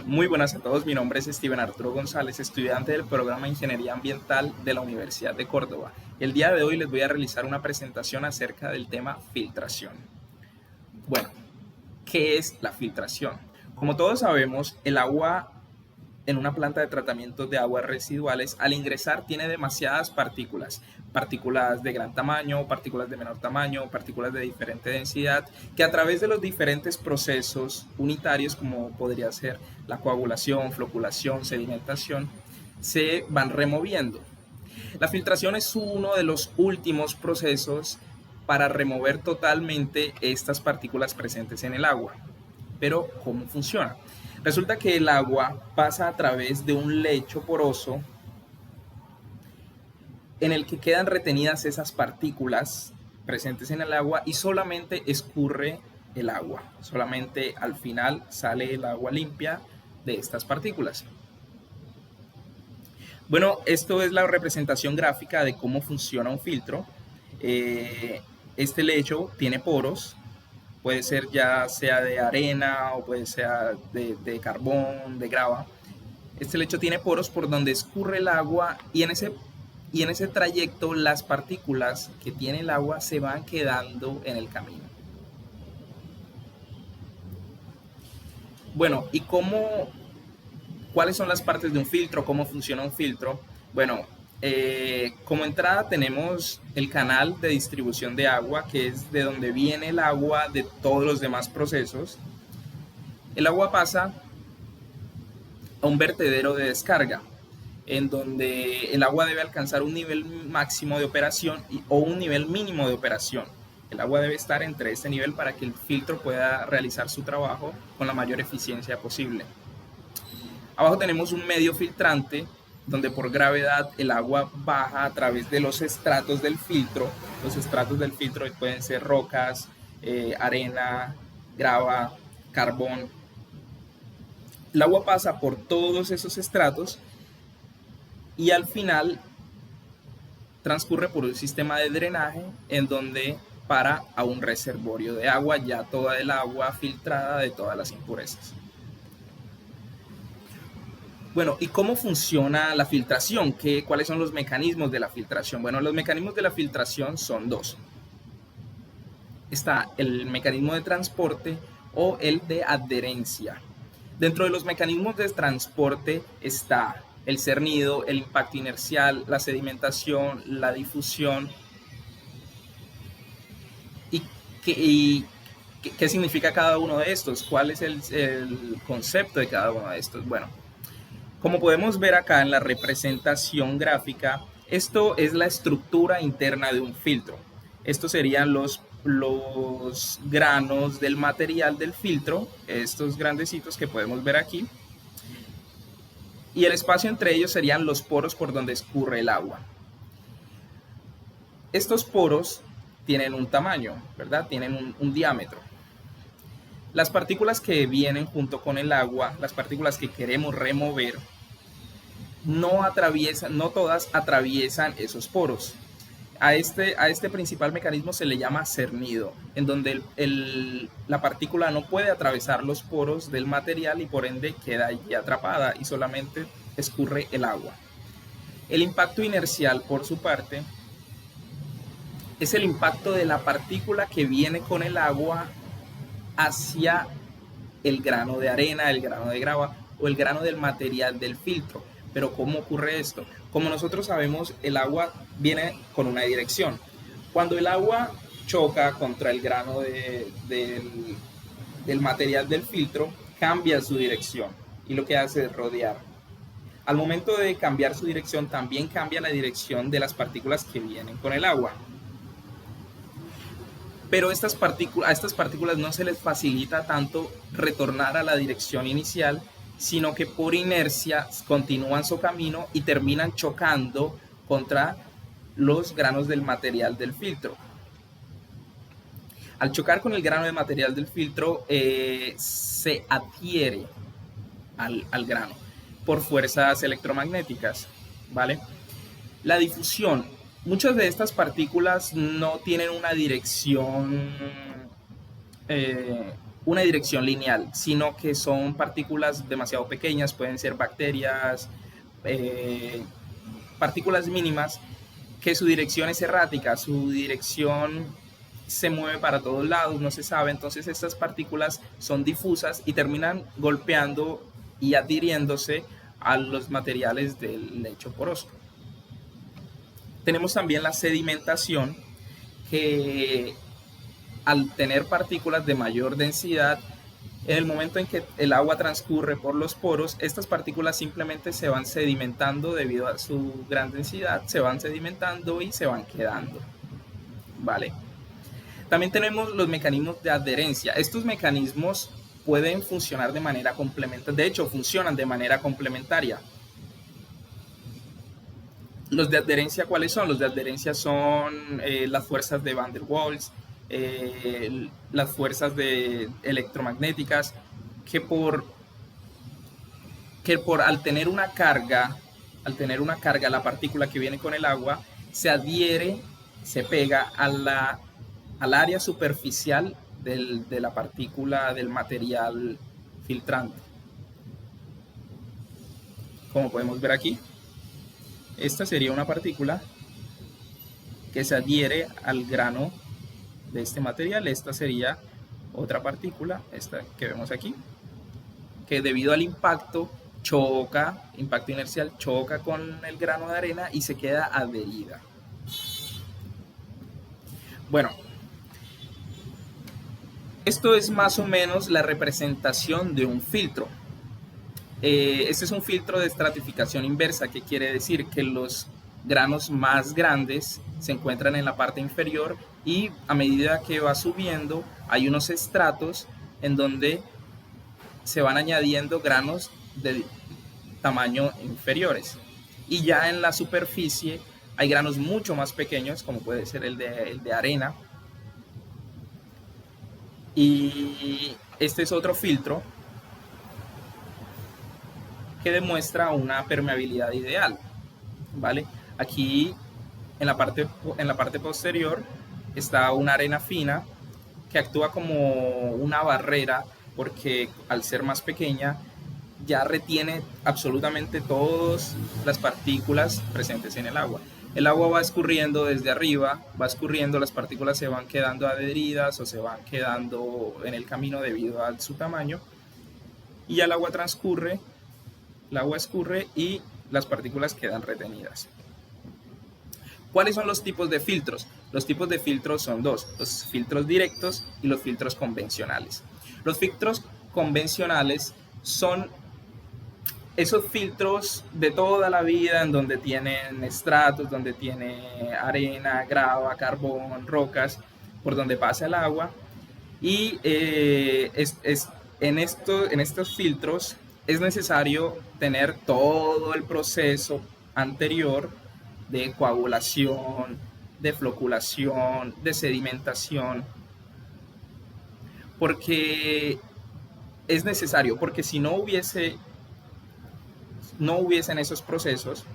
Muy buenas a todos, mi nombre es Steven Arturo González, estudiante del programa de Ingeniería Ambiental de la Universidad de Córdoba. El día de hoy les voy a realizar una presentación acerca del tema filtración. Bueno, ¿qué es la filtración? Como todos sabemos, el agua en una planta de tratamiento de aguas residuales, al ingresar tiene demasiadas partículas, partículas de gran tamaño, partículas de menor tamaño, partículas de diferente densidad, que a través de los diferentes procesos unitarios, como podría ser la coagulación, floculación, sedimentación, se van removiendo. La filtración es uno de los últimos procesos para remover totalmente estas partículas presentes en el agua. Pero, ¿cómo funciona? Resulta que el agua pasa a través de un lecho poroso en el que quedan retenidas esas partículas presentes en el agua y solamente escurre el agua. Solamente al final sale el agua limpia de estas partículas. Bueno, esto es la representación gráfica de cómo funciona un filtro. Este lecho tiene poros, puede ser ya sea de arena o puede ser de carbón, de grava. Este lecho tiene poros por donde escurre el agua y en ese trayecto las partículas que tiene el agua se van quedando en el camino. Bueno, ¿y cuáles son las partes de un filtro? ¿Cómo funciona un filtro? Bueno, como entrada tenemos el canal de distribución de agua, que es de donde viene el agua de todos los demás procesos. El agua pasa a un vertedero de descarga, en donde el agua debe alcanzar un nivel máximo de operación o un nivel mínimo de operación. El agua debe estar entre este nivel para que el filtro pueda realizar su trabajo con la mayor eficiencia posible. Abajo tenemos un medio filtrante donde por gravedad el agua baja a través de los estratos del filtro. Los estratos del filtro pueden ser rocas, arena, grava, carbón. El agua pasa por todos esos estratos y al final transcurre por un sistema de drenaje en donde para a un reservorio de agua, ya toda el agua filtrada de todas las impurezas. Bueno, ¿y cómo funciona la filtración? ¿Cuáles son los mecanismos de la filtración? Bueno, los mecanismos de la filtración son dos. Está el mecanismo de transporte o el de adherencia. Dentro de los mecanismos de transporte está el cernido, el impacto inercial, la sedimentación, la difusión. ¿Y qué significa cada uno de estos? ¿Cuál es el concepto de cada uno de estos? Bueno, como podemos ver acá en la representación gráfica, esto es la estructura interna de un filtro. Estos serían los granos del material del filtro, estos grandecitos que podemos ver aquí. Y el espacio entre ellos serían los poros por donde escurre el agua. Estos poros tienen un tamaño, ¿verdad? Tienen un diámetro. Las partículas que vienen junto con el agua, las partículas que queremos remover, no todas atraviesan esos poros. A este principal mecanismo se le llama cernido, en donde la partícula no puede atravesar los poros del material y por ende queda allí atrapada y solamente escurre el agua. El impacto inercial, por su parte, es el impacto de la partícula que viene con el agua hacia el grano de arena, el grano de grava o el grano del material del filtro. Pero ¿cómo ocurre esto? Como nosotros sabemos, el agua viene con una dirección. Cuando el agua choca contra el grano del material del filtro, cambia su dirección y lo que hace es rodear. Al momento de cambiar su dirección, también cambia la dirección de las partículas que vienen con el agua. Pero a estas partículas no se les facilita tanto retornar a la dirección inicial, sino que por inercia continúan su camino y terminan chocando contra los granos del material del filtro. Al chocar con el grano de material del filtro, se adhiere al grano por fuerzas electromagnéticas, ¿vale? La difusión. Muchas de estas partículas no tienen una dirección una dirección lineal, sino que son partículas demasiado pequeñas, pueden ser bacterias, eh, partículas mínimas, que su dirección es errática, su dirección se mueve para todos lados, no se sabe, entonces estas partículas son difusas y terminan golpeando y adhiriéndose a los materiales del lecho poroso. Tenemos también la sedimentación, que al tener partículas de mayor densidad, en el momento en que el agua transcurre por los poros, estas partículas simplemente se van sedimentando debido a su gran densidad, se van sedimentando y se van quedando, ¿vale? También tenemos los mecanismos de adherencia. Estos mecanismos pueden funcionar de manera complementaria, de hecho funcionan de manera complementaria. Los de adherencia, ¿cuáles son? Los de adherencia son las fuerzas de Van der Waals, las fuerzas electromagnéticas, que por al tener una carga, la partícula que viene con el agua se adhiere, se pega al área superficial de la partícula del material filtrante. Como podemos ver aquí, esta sería una partícula que se adhiere al grano de este material. Esta sería otra partícula, esta que vemos aquí, que debido al impacto impacto inercial, choca con el grano de arena y se queda adherida. Bueno, esto es más o menos la representación de un filtro. Este es un filtro de estratificación inversa, que quiere decir que los granos más grandes se encuentran en la parte inferior y a medida que va subiendo hay unos estratos en donde se van añadiendo granos de tamaño inferiores, y ya en la superficie hay granos mucho más pequeños, como puede ser el de arena. Y este es otro filtro que demuestra una permeabilidad ideal, ¿vale? Aquí en la parte posterior está una arena fina que actúa como una barrera, porque al ser más pequeña ya retiene absolutamente todas las partículas presentes en el agua. El agua va escurriendo desde arriba, va escurriendo, las partículas se van quedando adheridas o se van quedando en el camino debido a su tamaño, y ya el agua escurre y las partículas quedan retenidas. ¿Cuáles son los tipos de filtros? Los tipos de filtros son dos: los filtros directos y los filtros convencionales. Los filtros convencionales son esos filtros de toda la vida, en donde tienen estratos, donde tiene arena, grava, carbón, rocas, por donde pasa el agua. Y en estos filtros es necesario tener todo el proceso anterior de coagulación, de floculación, de sedimentación, porque es necesario, porque si no hubiesen esos procesos,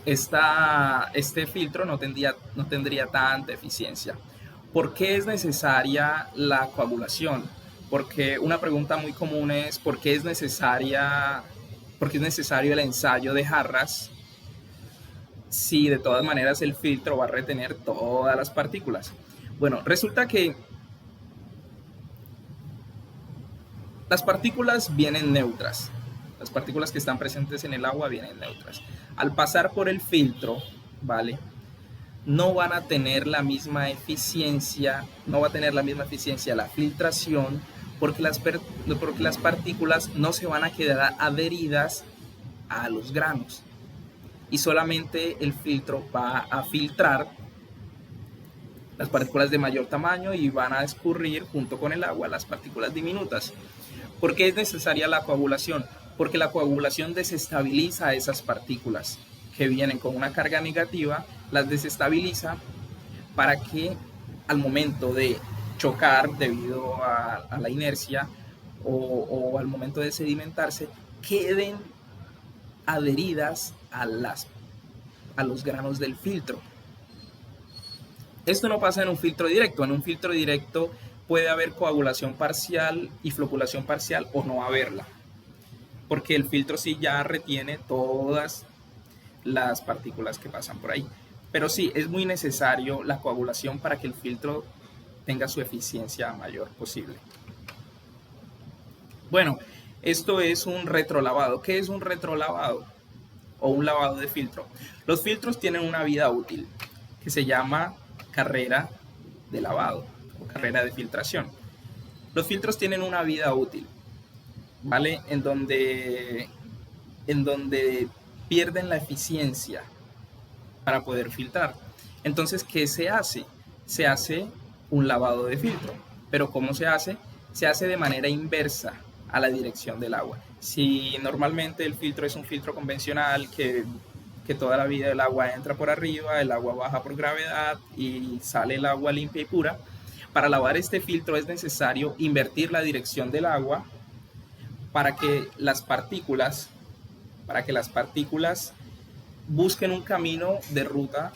este filtro no tendría tanta eficiencia. ¿Por qué es necesaria la coagulación? Porque una pregunta muy común es ¿por qué es necesario el ensayo de jarras si de todas maneras el filtro va a retener todas las partículas? Bueno, resulta que las partículas vienen neutras. Las partículas que están presentes en el agua vienen neutras. Al pasar por el filtro, ¿vale?, no van a tener la misma eficiencia, la filtración, porque las partículas no se van a quedar adheridas a los granos, y solamente el filtro va a filtrar las partículas de mayor tamaño y van a escurrir junto con el agua las partículas diminutas. ¿Por qué es necesaria la coagulación? Porque la coagulación desestabiliza esas partículas que vienen con una carga negativa, las desestabiliza para que al momento de chocar debido a la inercia o al momento de sedimentarse, queden adheridas a los granos del filtro. Esto no pasa en un filtro directo. En un filtro directo puede haber coagulación parcial y floculación parcial o no haberla, porque el filtro sí ya retiene todas las partículas que pasan por ahí. Pero sí, es muy necesario la coagulación para que el filtro tenga su eficiencia mayor posible. Bueno, esto es un retrolavado. ¿Qué es un retrolavado? O un lavado de filtro. Los filtros tienen una vida útil que se llama carrera de lavado o carrera de filtración. Los filtros tienen una vida útil, ¿vale? En donde pierden la eficiencia para poder filtrar. Entonces, ¿qué se hace? Se hace un lavado de filtro. Pero ¿cómo se hace? Se hace de manera inversa a la dirección del agua. Si normalmente el filtro es un filtro convencional que toda la vida el agua entra por arriba, el agua baja por gravedad y sale el agua limpia y pura, para lavar este filtro es necesario invertir la dirección del agua para que las partículas busquen un camino de ruta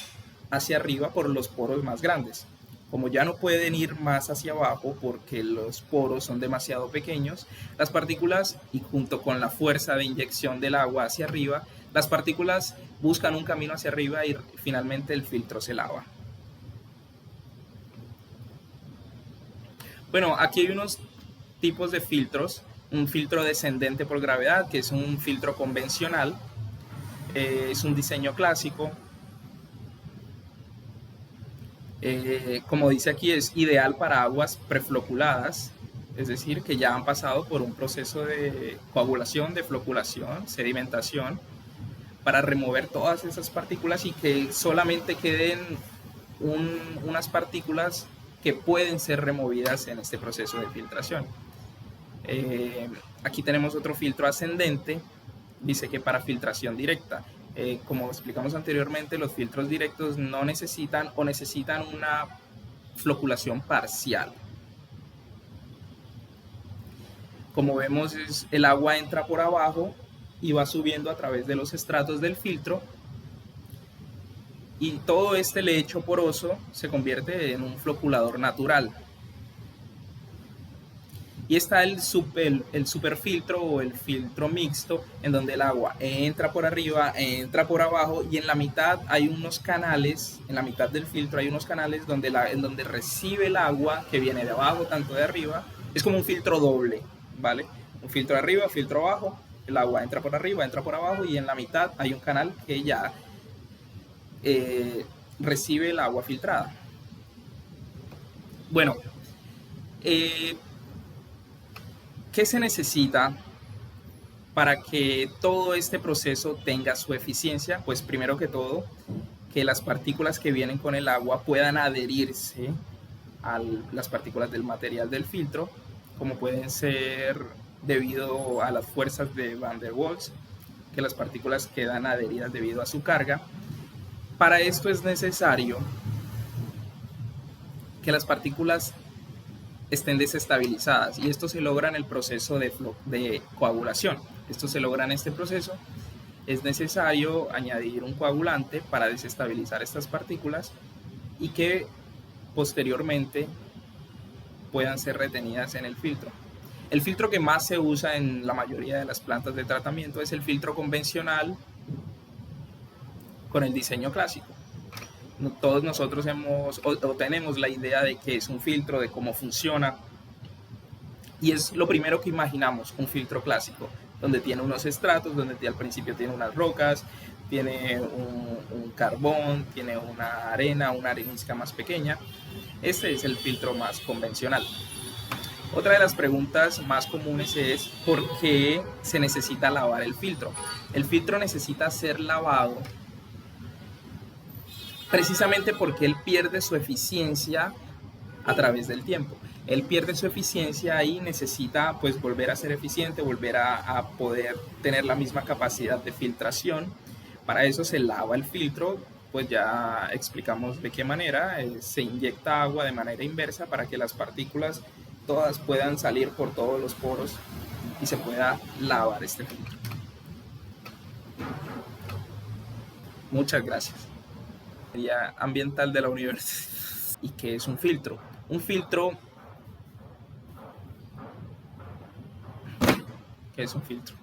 hacia arriba por los poros más grandes. Como ya no pueden ir más hacia abajo porque los poros son demasiado pequeños, las partículas, y junto con la fuerza de inyección del agua hacia arriba, las partículas buscan un camino hacia arriba y finalmente el filtro se lava. Bueno, aquí hay unos tipos de filtros. Un filtro descendente por gravedad, que es un filtro convencional, es un diseño clásico. Como dice aquí, es ideal para aguas prefloculadas, es decir, que ya han pasado por un proceso de coagulación, de floculación, sedimentación, para remover todas esas partículas y que solamente queden unas partículas que pueden ser removidas en este proceso de filtración. Aquí tenemos otro filtro ascendente, dice que para filtración directa. Como explicamos anteriormente, los filtros directos no necesitan o necesitan una floculación parcial. Como vemos, el agua entra por abajo y va subiendo a través de los estratos del filtro y todo este lecho poroso se convierte en un floculador natural. Y está el superfiltro o el filtro mixto, en donde el agua entra por arriba, entra por abajo, y en la mitad hay unos canales, en la mitad del filtro hay unos canales en donde recibe el agua que viene de abajo, tanto de arriba. Es como un filtro doble, ¿vale? Un filtro de arriba, filtro abajo, el agua entra por arriba, entra por abajo, y en la mitad hay un canal que ya recibe el agua filtrada. Bueno, ¿qué se necesita para que todo este proceso tenga su eficiencia? Pues primero que todo, que las partículas que vienen con el agua puedan adherirse a las partículas del material del filtro, como pueden ser debido a las fuerzas de Van der Waals, que las partículas quedan adheridas debido a su carga. Para esto es necesario que las partículas estén desestabilizadas, y esto se logra en el proceso de coagulación. Esto se logra en este proceso. Es necesario añadir un coagulante para desestabilizar estas partículas y que posteriormente puedan ser retenidas en el filtro. El filtro que más se usa en la mayoría de las plantas de tratamiento es el filtro convencional con el diseño clásico. Todos nosotros tenemos la idea de qué es un filtro, de cómo funciona, y es lo primero que imaginamos, un filtro clásico, donde tiene unos estratos, donde al principio tiene unas rocas, tiene un carbón, tiene una arena, una arenisca más pequeña. Este es el filtro más convencional. Otra de las preguntas más comunes es ¿por qué se necesita lavar el filtro? El filtro necesita ser lavado precisamente porque él pierde su eficiencia a través del tiempo. Él pierde su eficiencia y necesita pues volver a ser eficiente, volver a poder tener la misma capacidad de filtración. Para eso se lava el filtro, pues ya explicamos de qué manera. Se inyecta agua de manera inversa para que las partículas todas puedan salir por todos los poros y se pueda lavar este filtro. Muchas gracias. Ambiental de la universidad. ¿Y qué es un filtro? Un filtro qué es un filtro.